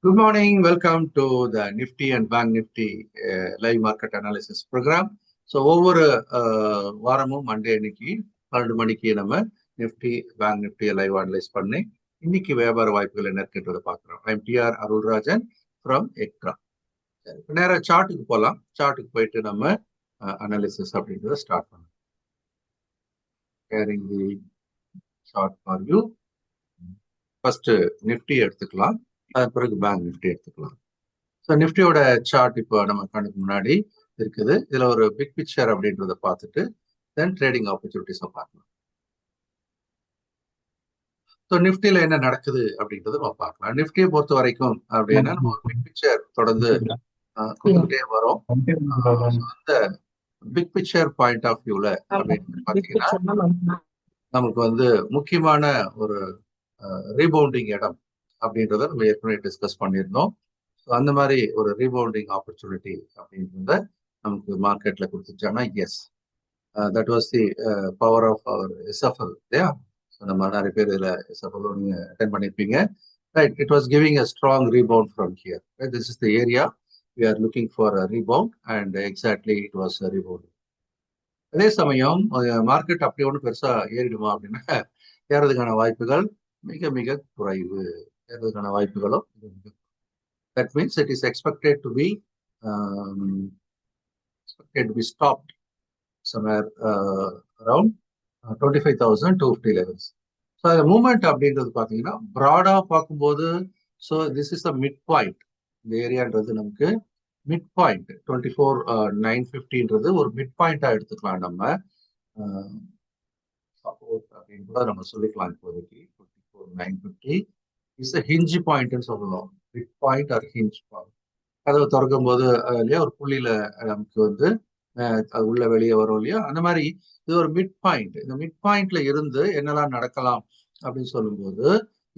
Good morning. Welcome to the Nifty and Bank Nifty live market analysis program. So ஒவ்வொரு வாரமும் Monday அன்னைக்கு 12 மணிக்கு நம்ம நிஃப்டி பேங்க் நிஃப்டியை லைவ் அனலைஸ் பண்ணி இன்னைக்கு வியாபார வாய்ப்புகள் என்ன இருக்குன்றதை பார்க்குறோம். I'm TR Arulrajan from Extra. நேராக சார்ட்டுக்கு போகலாம். சார்ட்டுக்கு போயிட்டு நம்ம அனாலிசிஸ் அப்படின்றத ஸ்டார்ட் பண்ணலாம். Sharing the chart for you. First Nifty எடுத்துக்கலாம், அதன் பிறகு பேங்க் நிஃப்டி எடுத்துக்கலாம். ஸோ நிஃப்டியோட சார்ட் இப்போ நம்ம கண்ணுக்கு முன்னாடி இருக்குது. இதுல ஒரு பிக் பிக்சர் அப்படின்றத பார்த்துட்டு தென் ட்ரேடிங் ஆப்பர்ச்சுனிட்டிஸை பார்க்கலாம். ஸோ நிஃப்டியில என்ன நடக்குது அப்படின்றத நம்ம பார்க்கலாம். நிஃப்டியை பொறுத்த வரைக்கும் அப்படின்னா நம்ம ஒரு பிக் பிக்சர் தொடர்ந்து கொடுத்துக்கிட்டே வரோம். அந்த பிக் பிக்சர் பாயிண்ட் ஆஃப் வியூல அப்படின்னு பார்த்தீங்கன்னா நமக்கு வந்து முக்கியமான ஒரு ரீபவுண்டிங் இடம் அப்படின்றத நம்ம ஏற்கனவே டிஸ்கஸ் பண்ணியிருந்தோம். அந்த மாதிரி ஒரு ரீபவுண்டிங் ஆப்பர்ச்சுனிட்டி அப்படின்றத நமக்கு மார்க்கெட்ல கொடுத்துச்சானா yes, that was the power of our SFL இல்லையா? நம்ம நிறைய பேர் இதில் எஸ்எஃப்எல் நீங்க அட்டென்ட் பண்ணியிருப்பீங்க. Right, it was giving a strong rebound from here. This is the area we are looking for a rebound and exactly it was rebound. அதே சமயம் market அப்படி ஒன்று பெருசா ஏறிடுமா அப்படின்னா ஏறதுக்கான வாய்ப்புகள் மிக மிக குறைவு. ஏறதுக்கான வாய்ப்புகளும் மிக மிக. That means it is expected to be stopped somewhere around 25,250 levels. So the movement அப்படின்றது பார்த்தீங்கன்னா ப்ராடா பார்க்கும்போது so this is the mid point. இந்த ஏரியான்றது நமக்கு மிட் பாயிண்ட் 24,950 ஒரு மிட் பாயிண்டா எடுத்துக்கலாம். நம்ம சப்போர்ட் அப்படின்னு கூட நம்ம சொல்லிக்கலாம். இப்போதைக்கு 24,950 இஸ் a hinge பாயிண்ட்னு சொல்லலாம். Mid point or hinge point. கதவை திறக்கும் போது இல்லையா ஒரு புள்ளியில நமக்கு வந்து அது உள்ள வெளியே வரும் இல்லையா, அந்த மாதிரி இது ஒரு மிட் பாயிண்ட். இந்த மிட் பாயிண்ட்ல இருந்து என்னெல்லாம் நடக்கலாம் அப்படின்னு சொல்லும்போது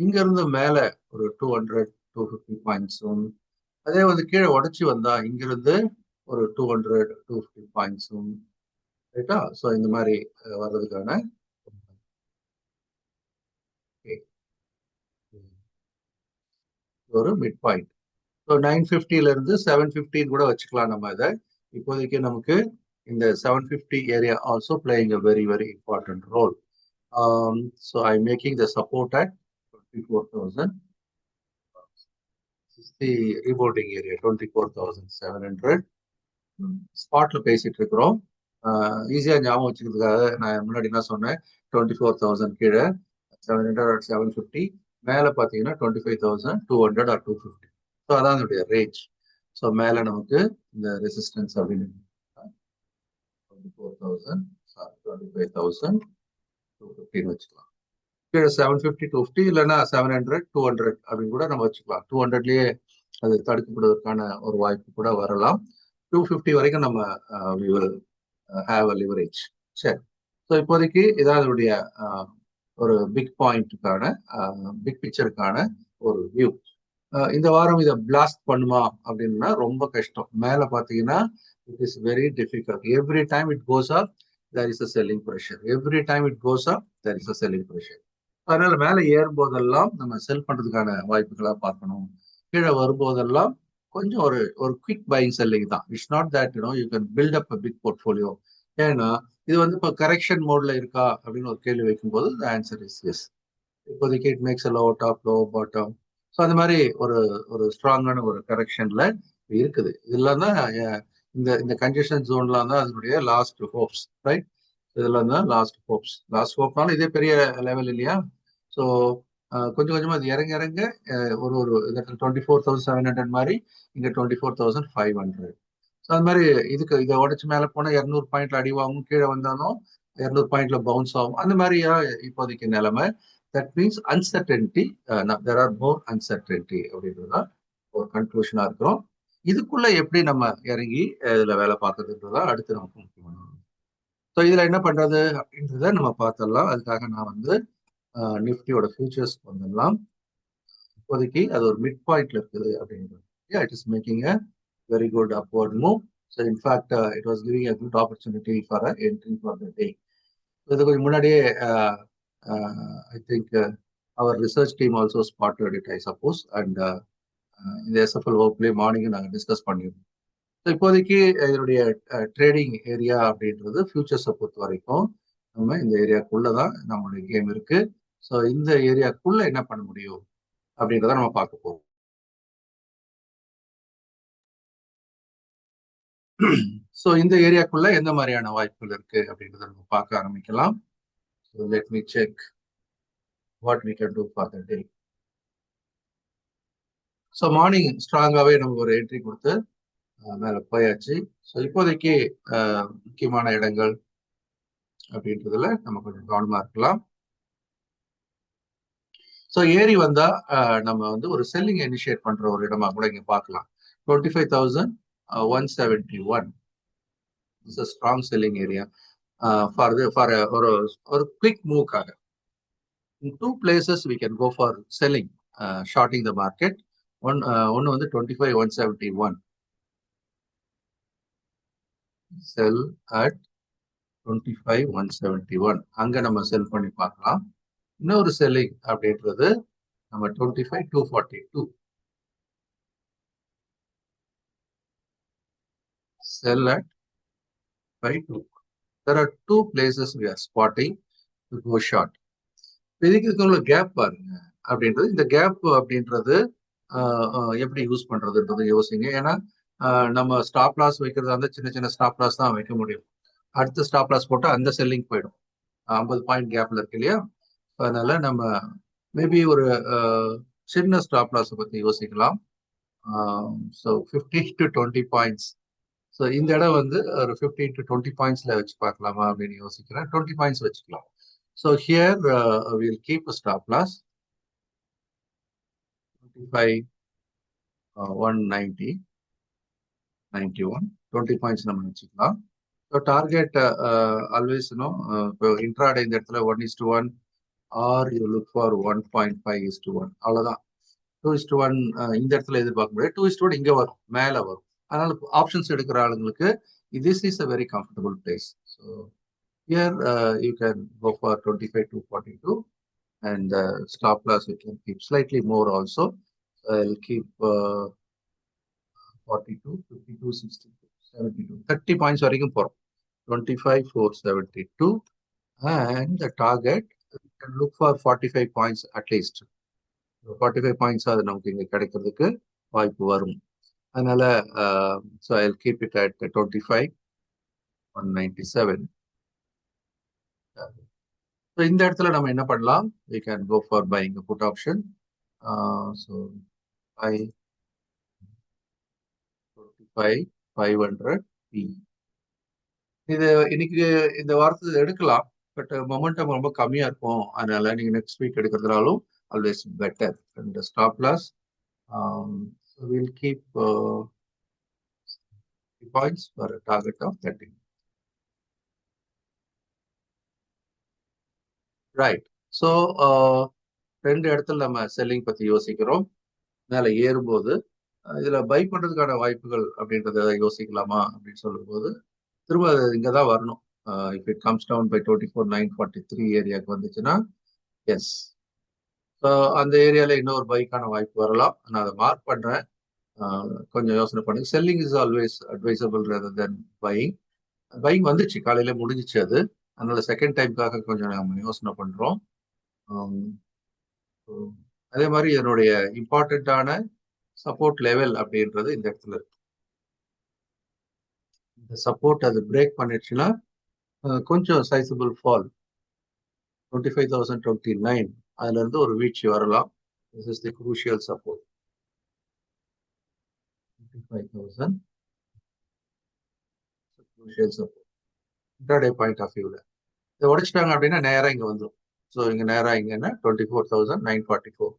இங்க இருந்து மேல ஒரு 200-250 பாயிண்ட்ஸும், அதே வந்து கீழே உடச்சி வந்தா இங்கிருந்து ஒரு 200-250 பாயிண்ட்ஸும், ரைட்டா? ஸோ இந்த மாதிரி வர்றதுக்கான ஒரு மிட் பாயிண்ட். ஸோ 950ல இருந்து 750 கூட வச்சுக்கலாம் நம்ம இதை. இப்போதைக்கு நமக்கு இந்த 750 area also playing a very very important role. So I'm making the support at 24,000. This is the rebounding area 24,700. ஸ்பாட்ல பேசிட்டு இருக்கிறோம். ஈஸியா ஞாபகம் வச்சுக்கிறதுக்காக நான் முன்னாடி என்ன சொன்னேன், 24,000 கீழே 700 or 750, மேல பாத்தீங்கன்னா 25,200 or 250. ஸோ அதான் அதனுடைய ரேஞ்ச். ஸோ மேல நமக்கு இந்த ரெசிஸ்டன்ஸ் அப்படின்னு 25,250 வச்சுக்கலாம். கீழே 750-250 இல்லைன்னா 700-200 அப்படின்னு கூட நம்ம வச்சுக்கலாம். 200லயே அது தடுக்கப்படுவதற்கான ஒரு வாய்ப்பு கூட வரலாம். 250 வரைக்கும் நம்ம we will have a leverage. சரி, ஸோ இப்போதைக்கு இதான் அதனுடைய ஒரு பிக் பாயிண்ட்டுக்கான பிக் பிக்சருக்கான ஒரு வியூ. இந்த வாரம் இதை பிளாஸ்ட் பண்ணுமா அப்படின்னா ரொம்ப கஷ்டம். மேல பாத்தீங்கன்னா it is very difficult. Every time it goes up there is a selling pressure. Every time it goes up there is a selling pressure. அதனால மேல ஏறும் போதெல்லாம் நம்ம செல் பண்றதுக்கான வாய்ப்புகளா பார்க்கணும். கீழே வரும்போதெல்லாம் கொஞ்சம் ஒரு குவிக் பையிங் செல்லிங் தான். It's not that you can build up a big portfolio. ஏன்னா இது வந்து இப்போ கரெக்ஷன் மோட்ல இருக்கா அப்படின்னு ஒரு கேள்வி வைக்கும்போது the answer is yes. இப்போதைக்கு it makes a low top low bottom. So அந்த மாதிரி ஒரு ஸ்ட்ராங்கான ஒரு கரெக்ஷன்ல இருக்குது. இதெல்லாம் தான் இந்த கன்ஜெஷன் ஜோன்லாம் தான் அதனுடைய லாஸ்ட் ஹோப்ஸ், ரைட்? இதெல்லாம் தான் லாஸ்ட் ஹோப்னாலும் இதே பெரிய லெவல் இல்லையா? ஸோ கொஞ்சம் கொஞ்சமா அது இறங்க இறங்க ஒரு இடத்துல 24,700 மாதிரி இங்க 24,500. ஸோ அது மாதிரி இதை உடச்சு மேல போனா 200 பாயிண்ட்ல அடி வாங்கும், கீழே வந்தாலும் 200 பாயிண்ட்ல பவுன்ஸ் ஆகும். அந்த மாதிரியா இப்போதைக்கு நிலைமை. That means uncertainty, there are more uncertainty அப்படின்றதுதான் ஒரு கன்க்ளூஷனா இருக்கிறோம். இதுக்குள்ள எப்படி நம்ம இறங்கி இதுல வேலை பார்க்கறதுன்றதா அடுத்து நமக்கு முக்கியமான. ஸோ இதுல என்ன பண்றது அப்படின்றத நம்ம பார்த்துடலாம். அதுக்காக நான் வந்து நிஃப்டியோட ஃபியூச்சர்ஸ் வந்துடலாம். இப்போதைக்கு அது ஒரு மிட் பாயிண்ட்ல இருக்குது அப்படின்றது. It is making a very good upward move. So in fact it was giving a good opportunity for a entry for the day. இது கொஞ்சம் முன்னாடியே I think our research team also spotted it, I suppose, and இந்த SFL வகுப்புலேயே morning நாங்கள் discuss பண்ணியிருந்தோம். So இப்போதைக்கு இதனுடைய trading area அப்படின்றது ஃபியூச்சர்ஸை பொறுத்த வரைக்கும் நம்ம இந்த ஏரியாக்குள்ள தான் நம்மளுடைய கேம் இருக்கு. ஸோ இந்த ஏரியாக்குள்ள என்ன பண்ண முடியும் அப்படின்றத நம்ம பார்க்க போறோம். ஸோ இந்த ஏரியாக்குள்ள எந்த மாதிரியான வாய்ப்புகள் இருக்கு அப்படின்றத நம்ம பார்க்க ஆரம்பிக்கலாம். So let me check what we can do for the day. So morning ஸ்ட்ராங்காகவே நம்ம ஒரு என்ட்ரி கொடுத்து மேலே போயாச்சு. ஸோ இப்போதைக்கு முக்கியமான இடங்கள் அப்படின்றதுல நம்ம கொஞ்சம் கவனமா இருக்கலாம். ஸோ ஏறி வந்தா நம்ம வந்து ஒரு செல்லிங் இனிஷியேட் பண்ற ஒரு இடமா கூட இங்க பார்க்கலாம். 25,171 is a strong selling area for ஒரு quick மூவ்க்காக. In two places we can go for selling, shorting the market. ஒன்னு வந்து 25,171 sell at 25,171 அங்க நம்ம செல் பண்ணி பார்க்கலாம். இன்னொரு செல்லிங் அப்படின்றது நம்ம 25,242 sell at 5.2. There are two places we are spotting to go short. இதுக்கு உள்ள கேப் பாருங்க அப்படின்றது. இந்த கேப் அப்படின்றது எப்படி யூஸ் பண்றதுன்றது யோசிங்க. ஏன்னா நம்ம ஸ்டாப் லாஸ் வைக்கிறதா இருந்தால் சின்ன சின்ன ஸ்டாப் லாஸ் தான் வைக்க முடியும். அடுத்த ஸ்டாப் லாஸ் போட்டால் அந்த செல்லிங் போயிடும். 50 பாயிண்ட் கேப்ல இருக்கு இல்லையா? அதனால நம்ம மேபி ஒரு சின்ன ஸ்டாப் லாஸை பத்தி யோசிக்கலாம். So 15 to 20 points. ஸோ இந்த இடம் வந்து ஒரு 15 to 20 பாயிண்ட்ஸ்ல வச்சு பார்க்கலாமா அப்படின்னு யோசிக்கிறேன். 20 பாயிண்ட்ஸ் வச்சுக்கலாம். So here will keep a stop loss 25,190 91 20 points நம்ம வச்சுக்கலாம். ஸோ டார்கெட் ஆல்வேஸ் இப்போ இன்ட்ராடே இந்த இடத்துல 1:1 ஆர் யூ லுக் ஃபார் 1.5:1 அவ்வளோதான். 2:1 இந்த இடத்துல எதிர்பார்க்க முடியாது. 2:1 இங்கே வரும், மேலே வரும். அதனால ஆப்ஷன்ஸ் எடுக்கிற ஆளுங்களுக்கு this is a very comfortable place. So here you can go for 25,242 and stop loss you can keep slightly more also. I'll keep 42, 52, 62, 72, 30 points வரைக்கும் போறோம். 25,472 and the target you can look for 45 points at least. 45 points அது நமக்கு இங்க கிடைக்கிறதுக்கு வாய்ப்பு வரும். அதனால so I'll keep it at 25,197. So இந்த இடத்துல நம்ம என்ன பண்ணலாம்? We can go for buying a put option. So buy 25,500 P. இது இன்னைக்கு இந்த வாரத்தில் எடுக்கலாம், பட் மொமெண்டம் ரொம்ப கம்மியா இருக்கும். அதனால நீங்க நெக்ஸ்ட் வீக் எடுக்கிறதுனாலும் always better. And stop loss will keep points for target of 30. Right. So ரெண்டு இடத்துல நம்ம செல்லிங் பத்தி யோசிக்கிறோம். மேலே ஏறும்போது இதுல பை பண்றதுக்கான வாய்ப்புகள் அப்படின்றத யோசிக்கலாமா அப்படின்னு சொல்லும்போது திரும்ப இங்கதான் வரணும். If it comes down by 24,943 ஏரியாவுக்கு வந்துச்சுன்னா எஸ், அந்த ஏரியால இன்னொரு பைக்கான வாய்ப்பு வரலாம். நான் அதை மார்க் பண்றேன், கொஞ்சம் யோசனை பண்ணுங்க. Selling is always advisable rather then buying. Buying வந்துச்சு, காலையில முடிஞ்சிச்சு அது. அதனால செகண்ட் டைம்காக கொஞ்சம் நம்ம யோசனை பண்றோம். அதே மாதிரி என்னுடைய இம்பார்ட்டன்டான சப்போர்ட் லெவல் அப்படின்றது இந்த இடத்துல இருக்கு. இந்த சப்போர்ட் அது பிரேக் பண்ணிடுச்சுன்னா கொஞ்சம் சைசபிள் ஃபால் 25,029 அதுல இருந்து ஒரு வீழ்ச்சி வரலாம். This is the crucial support. 25,000 crucial support. Intraday point of view ல இதை உடைச்சிட்டாங்க அப்படின்னா நேரா இங்க வந்துடும். ஸோ இங்க நேரா இங்கன்னா 24,944.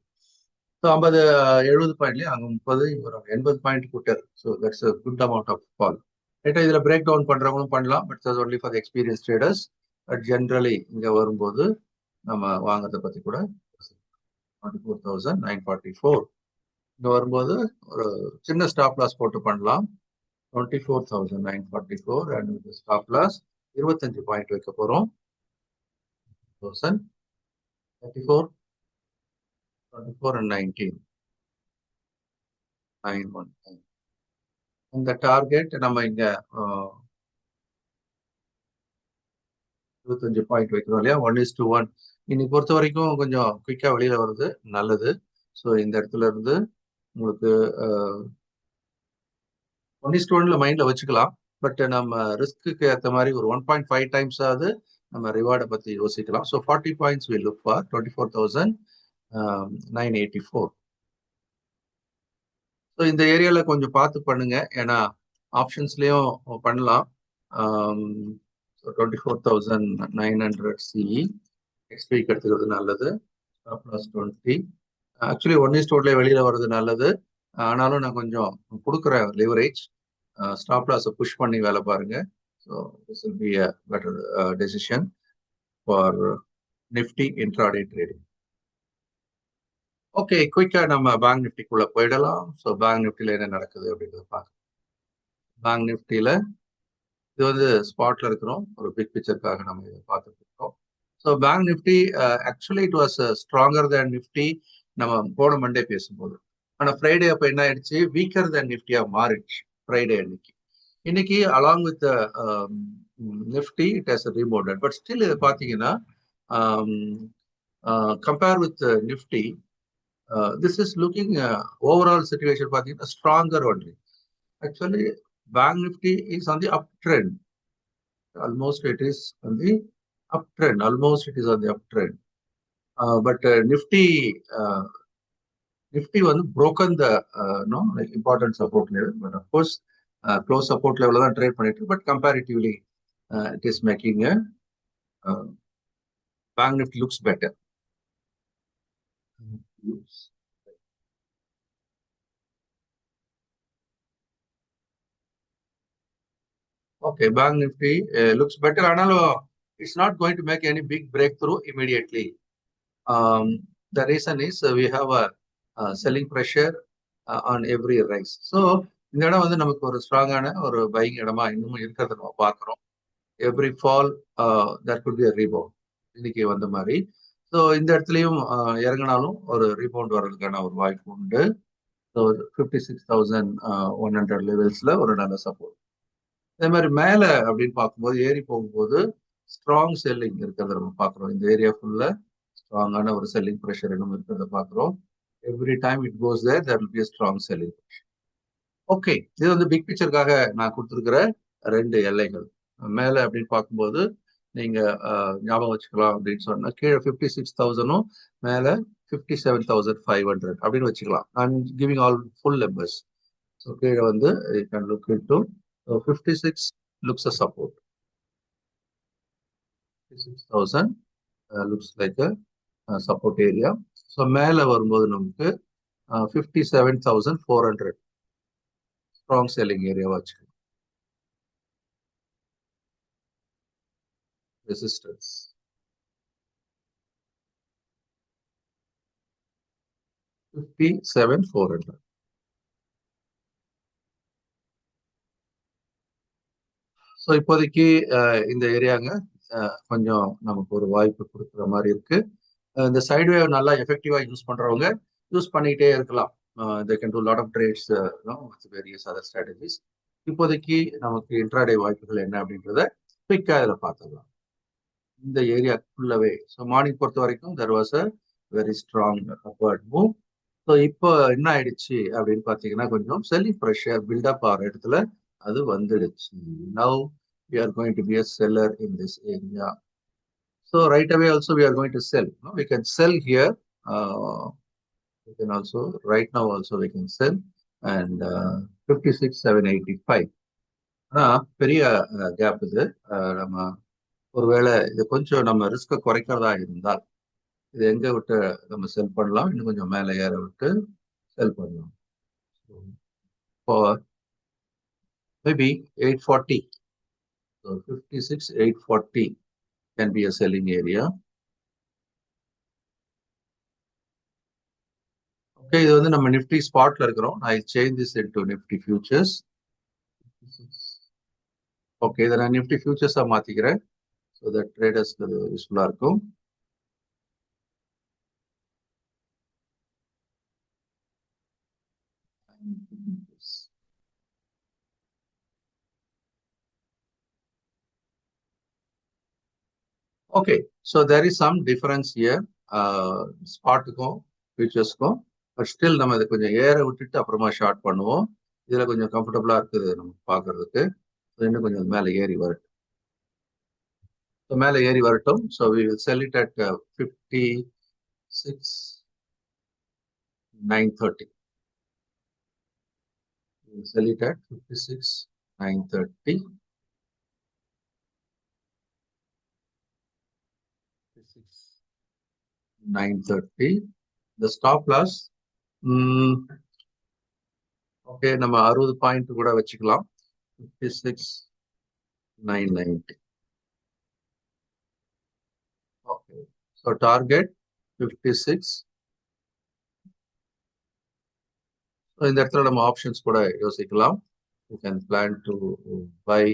ஸோ 70 பாயிண்ட்லயே அங்க 30 வரும், 80 பாயிண்ட் கூட்டர். So that's a good amount of fall. ரைட்டா, இதுல பிரேக் டவுன் பண்றவங்களும் பண்ணலாம், but that's only for the experienced traders. But generally இங்க வரும்போது நம்ம வாங்கறத பத்தி கூட 24,944 இங்க வரும்போது ஒரு சின்ன ஸ்டாப் லாஸ் போட்டு பண்ணலாம். 24,944 and ஸ்டாப் லாஸ் 25 பாயிண்ட் வைக்க போறோம். 34, 24 and 19. 919. இந்த டார்கெட் நம்ம இங்க 25 பாயிண்ட் வைக்கிறோம் இல்லையா, 1:1. இன்னைக்கு பொறுத்த வரைக்கும் கொஞ்சம் குயிக்கா வெளியில வருது, நல்லது. ஸோ இந்த இடத்துல இருந்து உங்களுக்கு 1:1 மைண்ட்ல வச்சுக்கலாம். பட் நம்ம ரிஸ்க்கு ஏற்ற மாதிரி ஒரு 1.5 டைம்ஸ் ஆகுது நம்ம ரிவார்டை பத்தி யோசிக்கலாம். So 40 points will look for 24,984. So இந்த ஏரியால கொஞ்சம் பார்த்து பண்ணுங்க, ஏன்னா ஆப்ஷன்ஸ்லயும் பண்ணலாம். 24,900 சிஇ நெக்ஸ்ட் வீக் எடுத்துக்கிறது நல்லது. +20. ஆக்சுவலி 1:1 வெளியில வர்றது நல்லது. ஆனாலும் நான் கொஞ்சம் கொடுக்குறேன் லிவரேஜ். ஸ்டாப் லாஸை புஷ் பண்ணி வேலை பாருங்க. So this will be a better decision for Nifty intraday trading. Okay, குயிக்கா நம்ம பேங்க் நிஃப்டிக்குள்ள போயிடலாம். ஸோ பேங்க் நிஃப்டியில என்ன நடக்குது அப்படின்றத பார்க்கலாம். பேங்க் நிஃப்டியில இது வந்து ஸ்பாட்ல இருக்கிறோம், ஒரு பிக் பிக்சருக்காக நம்ம இதை பார்த்துட்டு இருக்கோம். So bank Nifty actually it was stronger than Nifty நம்ம போன மண்டே பேசும்போது. ஆனால் ஃப்ரைடே அப்போ என்ன ஆயிடுச்சு, வீக்கர் தேன் நிஃப்டியா மாறிடுச்சு ஃப்ரைடே அன்னைக்கு. இன்னைக்கு along with Nifty it has rebounded. But still இது பார்த்தீங்கன்னா compare with Nifty this is looking overall situation பார்த்தீங்கன்னா stronger only. Actually bank nifty is on the uptrend. Almost it is on the uptrend. Almost it is on the uptrend. But nifty வந்து broken the like important support level. But of course close support level தான் trade பண்ணிட்டு. But comparatively it is making a bank nifty looks better. Okay, Bank Nifty looks better. Analo, it's not going to make any big breakthrough immediately. The reason is we have a selling pressure on every rise. So இந்த இடம் வந்து நமக்கு ஒரு ஸ்ட்ராங்கான ஒரு buying இடமா இன்னமும் இருக்கிறத நம்ம பார்க்குறோம். Every fall that could be a rebound. இன்னைக்கு வந்த மாதிரி. ஸோ இந்த இடத்துலையும் இறங்கினாலும் ஒரு ரீபவுண்ட் வர்றதுக்கான ஒரு வாய்ப்பு உண்டு. ஸோ 56,100 லெவல்ஸ்ல ஒரு நல்ல சப்போர்ட். அதே மாதிரி மேல அப்படின்னு பார்க்கும்போது ஏறி போகும்போது ஸ்ட்ராங் செல்லிங் இருக்கிறத நம்ம பார்க்குறோம். இந்த ஏரியா ஃபுல்ல ஸ்ட்ராங்கான ஒரு செல்லிங் ப்ரெஷர் இன்னும் இருக்கிறத பார்க்குறோம். Every time it goes there will be strong selling. Okay, இது வந்து பிக் பிக்சருக்காக நான் கொடுத்துருக்கிற 2 எல்லைகள். மேல அப்படின்னு பார்க்கும்போது நீங்க ஞாபகம் வச்சுக்கலாம் அப்படின்னு சொன்னா கீழே 56,000 மேல 57,500 அப்படின்னு வச்சுக்கலாம். I'm giving all full numbers. So கீழே வந்து you can look into 56 looks a support. 56,000 looks like a support area. So மேல வரும்போது நமக்கு 57,400 strong selling area வச்சுக்கலாம். Resistance. $57,400. ஸோ இப்போதைக்கு இந்த ஏரியாங்க கொஞ்சம் நமக்கு ஒரு வாய்ப்பு கொடுக்குற மாதிரி இருக்கு. இந்த சைடு வேவ் நல்லா எஃபெக்டிவா யூஸ் பண்றவங்க யூஸ் பண்ணிக்கிட்டே இருக்கலாம். they can do lot of trades with various other strategies. இப்போதைக்கு நமக்கு இன்ட்ராடே வாய்ப்புகள் என்ன அப்படின்றத குயிக்கா இதில் பார்த்துக்கலாம். இந்த ஏரியாக்குள்ளவே ஸோ மார்னிங் பொறுத்த வரைக்கும் there was a very strong upward move. So இப்போ என்ன ஆயிடுச்சு அப்படின்னு பார்த்தீங்கன்னா கொஞ்சம் செல்லிங் ப்ரெஷர் பில்டப் ஆகிற இடத்துல அது வந்துடுச்சு. Now we are going to be a seller in this area. So right away also we are going to sell. We can sell here. We can also right now also we can sell and 56,785. ஆனா பெரிய gap இது. நம்ம ஒருவேளை இது கொஞ்சம் நம்ம ரிஸ்கை குறைக்கிறதா இருந்தால் இது எங்க விட்டு நம்ம செல் பண்ணலாம், இன்னும் கொஞ்சம் மேலே ஏற விட்டு செல் பண்ணலாம். For maybe 840. So 56,840 can be a selling area. Okay, இது வந்து நம்ம நிஃப்டி ஸ்பாட்ல இருக்கிறோம். I change this into Nifty features. Okay, இதை நான் நிஃப்டி ஃபியூச்சர்ஸா மாத்திக்கிறேன். ஸோ தட் ட்ரேடர்ஸ்க்கு அது யூஸ்ஃபுல்லா இருக்கும். Okay, so there is some difference here. ஸ்பாட்டுக்கும் ஃபியூச்சர்ஸ்க்கும், பட் ஸ்டில் நம்ம இதை கொஞ்சம் ஏற விட்டுட்டு அப்புறமா ஷார்ட் பண்ணுவோம். இதுல கொஞ்சம் கம்ஃபர்டபுளா இருக்குது நம்ம பார்க்கறதுக்கு. இன்னும் கொஞ்சம் மேலே ஏறி வரட்டும். மேலே ஏறி வரட்டும். So we will sell it at 56,930. We will sell it at 56,930. 930. The stop loss, okay, நம்ம 60 பாயிண்ட் கூட வச்சுக்கலாம். 56,990. Okay, so target 56. இந்த இடத்துல நம்ம ஆப்ஷன்ஸ் கூட யோசிக்கலாம். You can plan to buy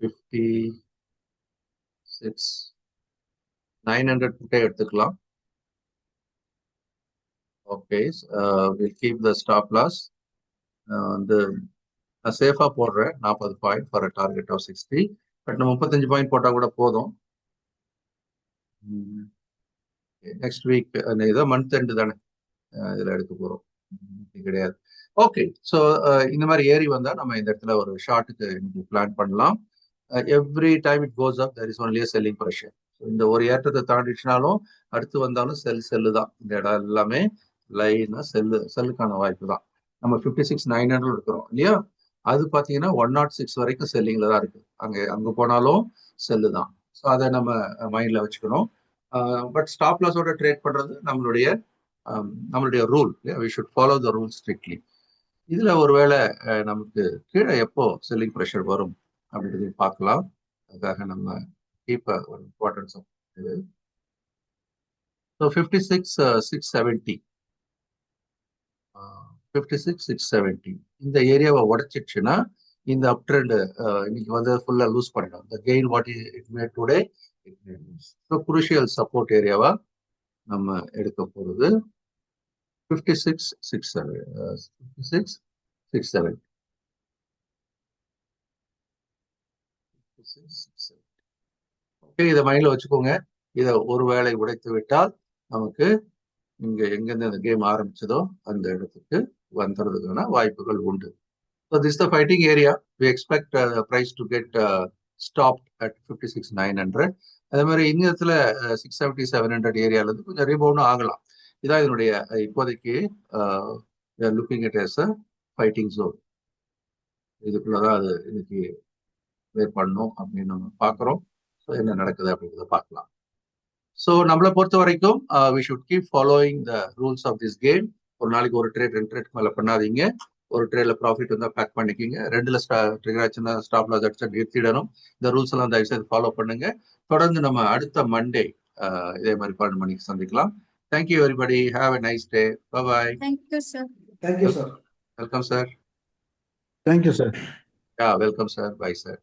56,900 கிட்டே எடுத்துக்கலாம். Okay, we'll keep the stop loss. வந்து நான் சேஃபா போடுறேன் 40 point for a target of 60. But நம்ம 35 பாயிண்ட் போட்டா கூட போதும். நெக்ஸ்ட் வீக் ஏதோ மந்த் எண்டு தானே இதுல எடுக்க போறோம், கிடையாது. ஓகே, ஸோ இந்த மாதிரி ஏறி வந்தா நம்ம இந்த இடத்துல ஒரு ஷார்ட்டுக்கு இன்னைக்கு பிளான் பண்ணலாம். Every time it goes up, there is only selling pressure. இந்த ஒரு ஏற்றத்தை தாண்டிச்சுனாலும் அடுத்து வந்தாலும் செல்லு தான். இந்த இடம் எல்லாமே லைனா செல்லுக்கான வாய்ப்பு தான். நம்ம 56,900 இருக்கிறோம் இல்லையா, அது பார்த்தீங்கன்னா 106 வரைக்கும் செல்லிங்ல தான் இருக்கு. அங்க போனாலும் செல்லு தான். ஸோ அதை நம்ம மைண்ட்ல வச்சுக்கணும். பட் ஸ்டாப் லாஸோட ட்ரேட் பண்றது நம்மளுடைய rule. We should follow the rule strictly. இதுல ஒருவேளை நமக்கு கீழே எப்போ செல்லிங் ப்ரெஷர் வரும் அப்படின்றது பார்க்கலாம். அதுக்காக நம்ம கீப் ஒரு இம்பார்ட்டன்ஸ் ஆஃப் இது. ஸோ 56,670, 56,670 இந்த ஏரியாவை உடைச்சிடுச்சுன்னா இந்த அப் ட்ரெண்ட் இன்னைக்கு வந்து ஃபுல்லா லூஸ் பண்ணிடும். the gain what it made today, it may lose. So crucial support ஏரியாவா நம்ம எடுக்க போறது 56,670. ஓகே, இதை மைண்ட்ல வச்சுக்கோங்க. இதை ஒரு வேளை உடைத்து விட்டால் நமக்கு இங்க எங்கெந்த அந்த கேம் ஆரம்பிச்சதோ அந்த இடத்துக்கு வந்துறதுக்கான வாய்ப்புகள் உண்டு. So this is the fighting area. We expect price to get stopped at 56,900. அதே மாதிரி இந்த இடத்துல 670, 700 ஏரியால இருந்து கொஞ்சம் ரீபவுண்டும் ஆகலாம். இதான் இதனுடைய இப்போதைக்கு looking at as a fighting zone. இதுக்குள்ளதான் அது இன்னைக்கு வேர் பண்ணும் அப்படின்னு நம்ம பார்க்குறோம். ஸோ என்ன நடக்குது அப்படிங்கிறத பார்க்கலாம். ஸோ நம்மளை பொறுத்த வரைக்கும் we should keep following the rules of this game. ஒரு நாளைக்கு ஒரு ட்ரேட் 2 ட்ரேட் மேலே பண்ணாதீங்க. ஒரு ட்ரேட்ல ப்ராஃபிட் வந்தால் பேக் பண்ணிக்கிங்க. 2ல ட்ரிகர் ஆச்சுன்னா ஸ்டாப் லாஸ் அடிச்சா நிறுத்திடணும். இந்த ரூல்ஸ் எல்லாம் தயவுசெய்து ஃபாலோ பண்ணுங்க. தொடர்ந்து நம்ம அடுத்த மண்டே இதே மாதிரி 12 மணிக்கு சந்திக்கலாம். Thank you everybody. Have a nice day. Bye bye. Thank you, sir. Thank you, sir. Welcome, sir. Thank you, sir. Yeah, welcome, sir. Bye, sir.